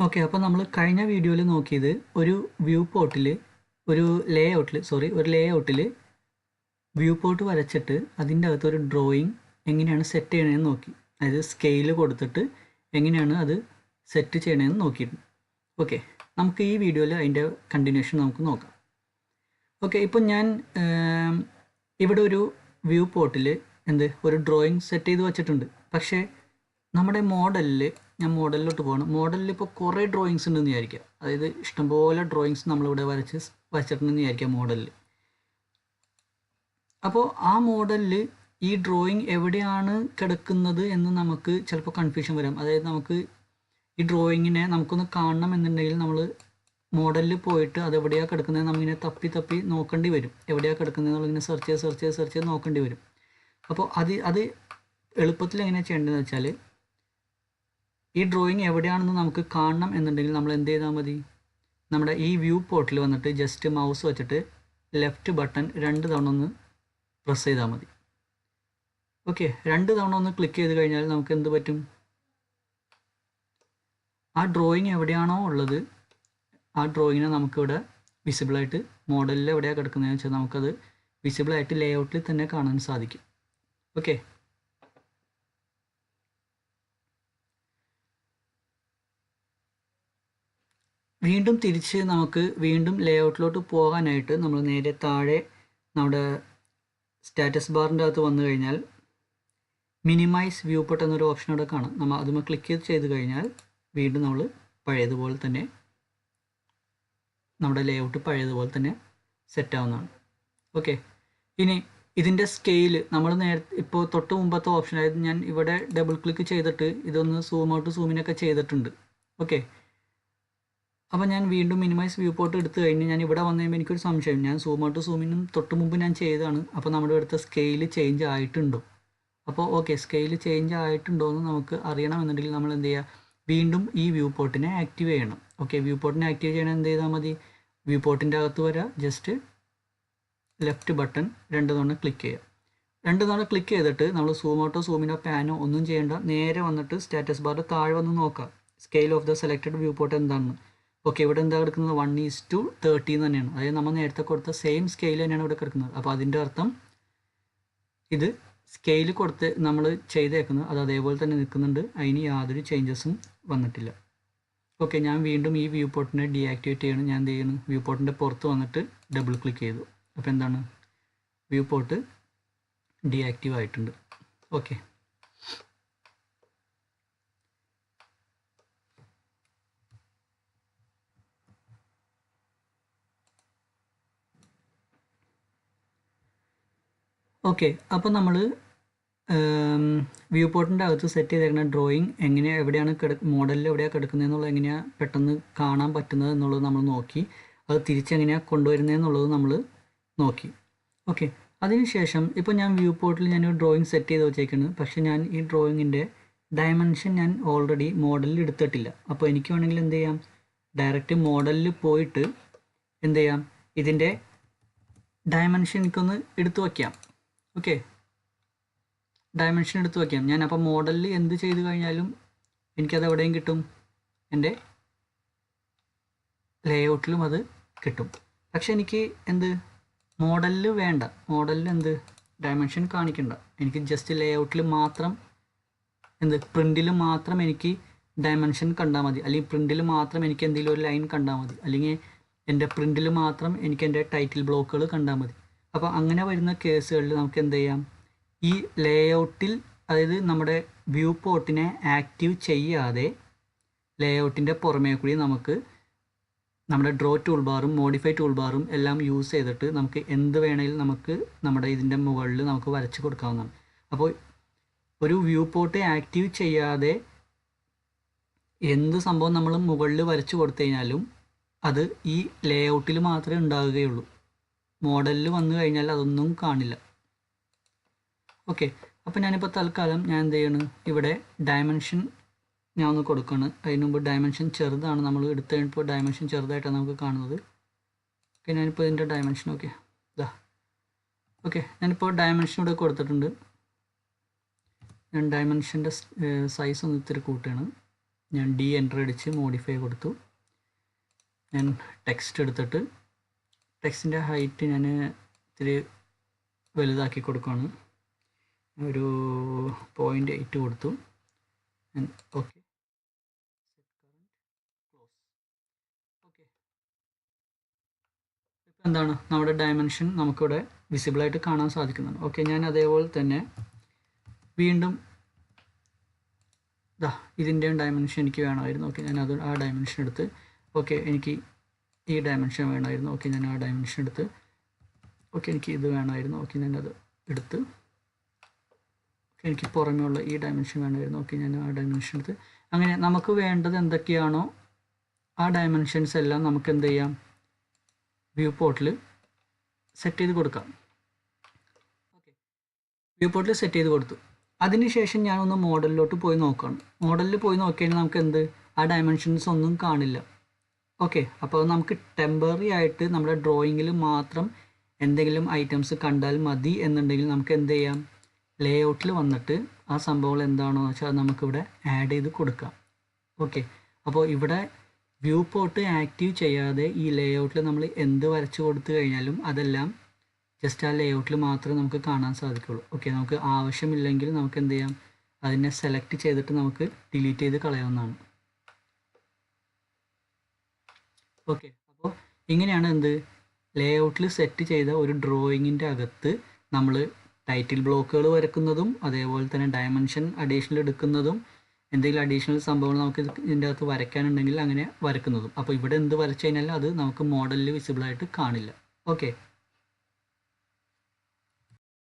Okay, അപ്പോൾ നമ്മൾ കഴിഞ്ഞ വീഡിയോയിൽ നോക്കിയത് ഒരു വ്യൂ പോർട്ടിൽ ഒരു ലേഔട്ടിൽ വ്യൂ പോർട്ട് വരച്ചിട്ട് അതിൻ്റെ അകത്തൊരു ഡ്രോയിങ് എങ്ങനെയാണ് സെറ്റ് ചെയ്യണമെന്ന് നോക്കി. അതായത് സ്കെയിൽ കൊടുത്തിട്ട് എങ്ങനെയാണ് അത് സെറ്റ് ചെയ്യണമെന്ന് നോക്കിയിരുന്നു. ഓക്കെ, നമുക്ക് ഈ വീഡിയോയിൽ അതിൻ്റെ കണ്ടിന്യൂഷൻ നമുക്ക് നോക്കാം. ഓക്കെ, ഇപ്പം ഞാൻ ഇവിടെ ഒരു വ്യൂ പോർട്ടിൽ ഒരു ഡ്രോയിങ് സെറ്റ് ചെയ്ത് വച്ചിട്ടുണ്ട്. പക്ഷേ നമ്മുടെ മോഡലിൽ ഞാൻ മോഡലിലോട്ട് പോകണം. മോഡലിൽ ഇപ്പോൾ കുറേ ഡ്രോയിങ്സ് ഉണ്ടെന്ന് വിചാരിക്കുക. അതായത് ഇഷ്ടംപോലെ ഡ്രോയിങ്സ് നമ്മളിവിടെ വരച്ചിട്ടുണ്ടെന്ന് വിചാരിക്കുക മോഡലിൽ. അപ്പോൾ ആ മോഡലിൽ ഈ ഡ്രോയിങ് എവിടെയാണ് കിടക്കുന്നത് എന്ന് നമുക്ക് ചിലപ്പോൾ കൺഫ്യൂഷൻ വരാം. അതായത് നമുക്ക് ഈ ഡ്രോയിങ്ങിനെ നമുക്കൊന്ന് കാണണം എന്നുണ്ടെങ്കിൽ നമ്മൾ മോഡലിൽ പോയിട്ട് അതെവിടെയാണ് കിടക്കുന്നത് നമ്മളിങ്ങനെ തപ്പി നോക്കേണ്ടി വരും. എവിടെയാണ് കിടക്കുന്നത് നമ്മളിങ്ങനെ സെർച്ച് ചെയ്ത് നോക്കേണ്ടി വരും. അപ്പോൾ അത് എളുപ്പത്തിൽ എങ്ങനെയാണ് ചെയ്യേണ്ടതെന്ന് വെച്ചാൽ, ഈ ഡ്രോയിങ് എവിടെയാണെന്ന് നമുക്ക് കാണണം എന്നുണ്ടെങ്കിൽ നമ്മൾ എന്ത് ചെയ്താൽ മതി, നമ്മുടെ ഈ വ്യൂ പോർട്ടിൽ വന്നിട്ട് ജസ്റ്റ് മൗസ് വെച്ചിട്ട് ലെഫ്റ്റ് ബട്ടൺ 2 തവണ ഒന്ന് പ്രസ് ചെയ്താൽ മതി. ഓക്കെ, 2 തവണ ഒന്ന് ക്ലിക്ക് ചെയ്ത് കഴിഞ്ഞാൽ നമുക്ക് എന്ത് പറ്റും, ആ ഡ്രോയിങ് എവിടെയാണോ ഉള്ളത് ആ ഡ്രോയിങ്ങിനെ നമുക്കിവിടെ വിസിബിളായിട്ട് മോഡലിൽ എവിടെയാണ് കിടക്കുന്നതെന്ന് വെച്ചാൽ നമുക്കത് വിസിബിളായിട്ട് ലേഔട്ടിൽ തന്നെ കാണാൻ സാധിക്കും. ഓക്കെ, വീണ്ടും തിരിച്ച് നമുക്ക് വീണ്ടും ലേഔട്ടിലോട്ട് പോകാനായിട്ട് നമ്മൾ നേരെ താഴെ നമ്മുടെ സ്റ്റാറ്റസ് ബാറിൻ്റെ അകത്ത് വന്നു കഴിഞ്ഞാൽ മിനിമൈസ് വ്യൂ പോർട്ട് എന്നൊരു ഓപ്ഷൻ അവിടെ കാണാം. നമ്മൾ അതുമ്മ ക്ലിക്ക് ചെയ്ത് കഴിഞ്ഞാൽ വീണ്ടും നമ്മൾ പഴയതുപോലെ തന്നെ നമ്മുടെ ലേഔട്ട് പഴയതുപോലെ തന്നെ സെറ്റ് ആവുന്നതാണ്. ഓക്കെ, ഇനി ഇതിൻ്റെ സ്കെയില് നമ്മൾ ഇപ്പോൾ തൊട്ട് മുമ്പത്തെ ഓപ്ഷൻ, അതായത് ഞാൻ ഇവിടെ ഡബിൾ ക്ലിക്ക് ചെയ്തിട്ട് ഇതൊന്ന് സൂം ഔട്ട് സൂമിനൊക്കെ ചെയ്തിട്ടുണ്ട്. ഓക്കെ, അപ്പോൾ ഞാൻ വീണ്ടും മിനിമൈസ് വ്യൂ പോർട്ട് എടുത്തു കഴിഞ്ഞ് ഞാൻ ഇവിടെ വന്നു കഴിയുമ്പോൾ എനിക്കൊരു സംശയം, ഞാൻ സൂം ഔട്ട് സൂമിനും തൊട്ട് മുമ്പ് ഞാൻ ചെയ്തതാണ്. അപ്പോൾ നമ്മുടെ അടുത്ത സ്കെയില് ചേഞ്ച് ആയിട്ടുണ്ടോ? അപ്പോൾ ഓക്കെ, സ്കെയില് ചേഞ്ച് ആയിട്ടുണ്ടോ എന്ന് നമുക്ക് അറിയണമെന്നുണ്ടെങ്കിൽ നമ്മൾ എന്ത് ചെയ്യുക, വീണ്ടും ഈ വ്യൂ പോർട്ടിനെ ആക്റ്റീവ് ചെയ്യണം. ഓക്കെ, വ്യൂ പോർട്ടിനെ ആക്റ്റീവ് ചെയ്യണം എന്ത് ചെയ്താൽ മതി, വ്യൂ പോർട്ടിൻ്റെ അകത്ത് വരാം, ജസ്റ്റ് ലെഫ്റ്റ് ബട്ടൺ 2 തവണ ക്ലിക്ക് ചെയ്യുക. 2 തവണ ക്ലിക്ക് ചെയ്തിട്ട് നമ്മൾ സൂം ഔട്ടോ സൂമിനോ പാനോ ഒന്നും ചെയ്യേണ്ട, നേരെ വന്നിട്ട് സ്റ്റാറ്റസ് ബാറിൽ താഴെ വന്ന് നോക്കാം scale of the selected view port എന്താണെന്ന്. ഓക്കെ, ഇവിടെ എന്താ കിടക്കുന്നത് 1:30 തന്നെയാണ്. അതായത് നമ്മൾ നേരത്തെ കൊടുത്ത സെയിം സ്കെയിൽ തന്നെയാണ് ഇവിടെ കിടക്കുന്നത്. അപ്പോൾ അതിൻ്റെ അർത്ഥം ഇത് സ്കെയിൽ കൊടുത്ത് നമ്മൾ ചെയ്തേക്കുന്നത് അത് അതേപോലെ തന്നെ നിൽക്കുന്നുണ്ട്, അതിന് യാതൊരു ചേഞ്ചസും വന്നിട്ടില്ല. ഓക്കെ, ഞാൻ വീണ്ടും ഈ വ്യൂ പോർട്ടിനെ ഡീആക്ടിവേറ്റ് ചെയ്യണം. ഞാൻ എന്ത് ചെയ്യണം, വ്യൂ പോർട്ടിൻ്റെ പുറത്ത് വന്നിട്ട് ഡബിൾ ക്ലിക്ക് ചെയ്തു. അപ്പോൾ എന്താണ്, വ്യൂ പോർട്ട് ഡീആക്റ്റീവ് ആയിട്ടുണ്ട്. ഓക്കെ, ഓക്കെ, അപ്പോൾ നമ്മൾ വ്യൂ പോർട്ടിൻ്റെ അകത്ത് സെറ്റ് ചെയ്തേക്കുന്ന ഡ്രോയിങ് എവിടെയാണ് മോഡലിൽ എവിടെയാണ് കിടക്കുന്നത് എന്നുള്ളത് എങ്ങനെയാണ് പെട്ടെന്ന് കാണാൻ പറ്റുന്നത് എന്നുള്ളത് നമ്മൾ നോക്കി. അത് തിരിച്ചെങ്ങനെയാണ് കൊണ്ടുവരുന്നതെന്നുള്ളത് നമ്മൾ നോക്കി. ഓക്കെ, അതിനുശേഷം ഇപ്പോൾ ഞാൻ വ്യൂ പോർട്ടിൽ ഞാനൊരു ഡ്രോയിങ് സെറ്റ് ചെയ്ത് വെച്ചേക്കുന്നത്. പക്ഷേ ഞാൻ ഈ ഡ്രോയിങ്ങിൻ്റെ ഡയമെൻഷൻ ഞാൻ ഓൾറെഡി മോഡലിൽ എടുത്തിട്ടില്ല. അപ്പോൾ എനിക്ക് വേണമെങ്കിൽ എന്ത് ചെയ്യാം, ഡയറക്റ്റ് മോഡലിൽ പോയിട്ട് എന്ത് ചെയ്യാം, ഇതിൻ്റെ ഡയമെൻഷൻ എനിക്കൊന്ന് എടുത്തു വയ്ക്കാം. ഓക്കെ, ഡയമെൻഷൻ എടുത്ത് വയ്ക്കാം ഞാൻ. അപ്പോൾ മോഡലിൽ എന്ത് ചെയ്ത് കഴിഞ്ഞാലും എനിക്കത് എവിടെയും കിട്ടും, എൻ്റെ ലേഔട്ടിലും അത് കിട്ടും. പക്ഷെ എനിക്ക് മോഡലിൽ വേണ്ട, മോഡലിൽ ഡയമെൻഷൻ കാണിക്കണ്ട, എനിക്ക് ജസ്റ്റ് ലേഔട്ടിൽ മാത്രം പ്രിൻറ്റിൽ മാത്രം എനിക്ക് ഡയമെൻഷൻ കണ്ടാൽ മതി, അല്ലെങ്കിൽ പ്രിൻറ്റിൽ മാത്രം എനിക്ക് എന്തെങ്കിലും ഒരു ലൈൻ കണ്ടാൽ മതി, അല്ലെങ്കിൽ എൻ്റെ പ്രിൻറ്റിൽ മാത്രം എനിക്ക് എൻ്റെ ടൈറ്റിൽ ബ്ലോക്കുകൾ കണ്ടാൽ മതി. അപ്പോൾ അങ്ങനെ വരുന്ന കേസുകളിൽ നമുക്ക് എന്ത് ചെയ്യാം, ഈ ലേഔട്ടിൽ, അതായത് നമ്മുടെ വ്യൂ പോർട്ടിനെ ആക്റ്റീവ് ചെയ്യാതെ ലേഔട്ടിൻ്റെ പുറമേ കൂടി നമുക്ക് നമ്മുടെ ഡ്രോ ടൂൾ ബാറും മോഡിഫൈ ടൂൾ ബാറും എല്ലാം യൂസ് ചെയ്തിട്ട് നമുക്ക് എന്ത് വേണമെങ്കിലും നമുക്ക് നമ്മുടെ ഇതിൻ്റെ മുകളിൽ നമുക്ക് വരച്ച് കൊടുക്കാവുന്നതാണ്. അപ്പോൾ ഒരു വ്യൂ പോർട്ട് ആക്റ്റീവ് ചെയ്യാതെ എന്ത് സംഭവം നമ്മൾ മുകളിൽ വരച്ച് കൊടുത്തു കഴിഞ്ഞാലും അത് ഈ ലേഔട്ടിൽ മാത്രമേ ഉണ്ടാവുകയുള്ളൂ. മോഡലിൽ വന്നു കഴിഞ്ഞാൽ അതൊന്നും കാണില്ല. ഓക്കെ, അപ്പോൾ ഞാനിപ്പോൾ തൽക്കാലം ഞാൻ എന്ത് ചെയ്യണം, ഇവിടെ ഡയമെൻഷൻ ഞാൻ ഒന്ന് കൊടുക്കുകയാണ്. അതിന് മുമ്പ് ഡയമെൻഷൻ ചെറുതാണ്, നമ്മൾ എടുത്തു കഴിഞ്ഞപ്പോൾ ഡയമെൻഷൻ ചെറുതായിട്ടാണ് നമുക്ക് കാണുന്നത്. ഓക്കെ, ഞാനിപ്പോൾ ഇതിൻ്റെ ഡയമെൻഷൻ ഓക്കെ ഞാനിപ്പോൾ ഡയമെൻഷൻ ഇവിടെ കൊടുത്തിട്ടുണ്ട്. ഞാൻ ഡയമെൻഷൻ്റെ സൈസ് ഒന്ന് ഇത്തിരി കൂട്ടുകയാണ്. ഞാൻ ഡി എൻ്റർ അടിച്ച് മോഡിഫൈ കൊടുത്തു. ഞാൻ ടെക്സ്റ്റ് എടുത്തിട്ട് ടെക്സ്റ്റിൻ്റെ ഹൈറ്റ് ഞാൻ ഇത്തിരി വലുതാക്കി കൊടുക്കുകയാണ്. ഒരു 0.8 കൊടുത്തു. Okay, okay. ഇപ്പം എന്താണ് നമ്മുടെ ഡയമെൻഷൻ നമുക്കിവിടെ വിസിബിളായിട്ട് കാണാൻ സാധിക്കുന്നുണ്ട്. ഓക്കെ, ഞാൻ അതേപോലെ തന്നെ വീണ്ടും ഇതിൻ്റെയും ഡയമെൻഷൻ എനിക്ക് വേണമായിരുന്നു. ഓക്കെ, ഞാൻ ആ ഡയമെൻഷൻ എടുത്ത്, ഓക്കെ എനിക്ക് ഈ ഡയമെൻഷൻ വേണമായിരുന്നു. ഓക്കെ, ഞാൻ ആ ഡയമെൻഷൻ എടുത്ത്, ഓക്കെ എനിക്ക് ഇത് വേണമായിരുന്നു. ഓക്കെ, ഞാനത് എടുത്ത്, ഓക്കെ എനിക്ക് പുറമെയുള്ള ഈ ഡയമെൻഷൻ വേണമായിരുന്നു. ഓക്കെ, ഞാൻ ആ ഡയമെൻഷൻ എടുത്ത്, അങ്ങനെ നമുക്ക് വേണ്ടത് എന്തൊക്കെയാണോ ആ ഡയമെൻഷൻസ് എല്ലാം നമുക്ക് എന്ത് ചെയ്യാം, വ്യൂ പോർട്ടിൽ സെറ്റ് ചെയ്ത് കൊടുക്കാം. ഓക്കെ, വ്യൂ പോർട്ടിൽ സെറ്റ് ചെയ്ത് കൊടുത്തു. അതിനുശേഷം ഞാനൊന്ന് മോഡലിലോട്ട് പോയി നോക്കുകയാണ്. മോഡലിൽ പോയി നോക്കിക്കഴിഞ്ഞാൽ നമുക്ക് എന്ത്, ആ ഡയമെൻഷൻസ് ഒന്നും കാണില്ല. ഓക്കെ, അപ്പോൾ നമുക്ക് ടെമ്പററി ആയിട്ട് നമ്മുടെ ഡ്രോയിങ്ങിൽ മാത്രം എന്തെങ്കിലും ഐറ്റംസ് കണ്ടാൽ മതി എന്നുണ്ടെങ്കിൽ നമുക്ക് എന്ത് ചെയ്യാം, ലേഔട്ടിൽ വന്നിട്ട് ആ സംഭവങ്ങൾ എന്താണോ വെച്ചാൽ നമുക്കിവിടെ ആഡ് ചെയ്ത് കൊടുക്കാം. ഓക്കെ, അപ്പോൾ ഇവിടെ വ്യൂ പോർട്ട് ആക്റ്റീവ് ചെയ്യാതെ ഈ ലേഔട്ടിൽ നമ്മൾ എന്ത് വരച്ച് കൊടുത്തു കഴിഞ്ഞാലും അതെല്ലാം ജസ്റ്റ് ആ ലേഔട്ടിൽ മാത്രമേ നമുക്ക് കാണാൻ സാധിക്കുള്ളൂ. ഓക്കെ, നമുക്ക് ആവശ്യമില്ലെങ്കിൽ നമുക്ക് എന്ത് ചെയ്യാം, അതിനെ സെലക്ട് ചെയ്തിട്ട് നമുക്ക് ഡിലീറ്റ് ചെയ്ത് കളയാവുന്നതാണ്. ഓക്കെ, അപ്പോൾ ഇങ്ങനെയാണ് എന്ത്, ലേഔട്ടിൽ സെറ്റ് ചെയ്ത ഒരു ഡ്രോയിങ്ങിൻ്റെ അകത്ത് നമ്മൾ ടൈറ്റിൽ ബ്ലോക്കുകൾ വരക്കുന്നതും അതേപോലെ തന്നെ ഡയമെൻഷൻ അഡീഷണൽ എടുക്കുന്നതും എന്തെങ്കിലും അഡീഷണൽ സംഭവങ്ങൾ നമുക്ക് ഇതിൻ്റെ അകത്ത് വരയ്ക്കാനുണ്ടെങ്കിൽ അങ്ങനെ വരക്കുന്നതും. അപ്പോൾ ഇവിടെ എന്ത് വരച്ചു കഴിഞ്ഞാൽ അത് നമുക്ക് മോഡലിൽ വിസിബിളായിട്ട് കാണില്ല. ഓക്കെ.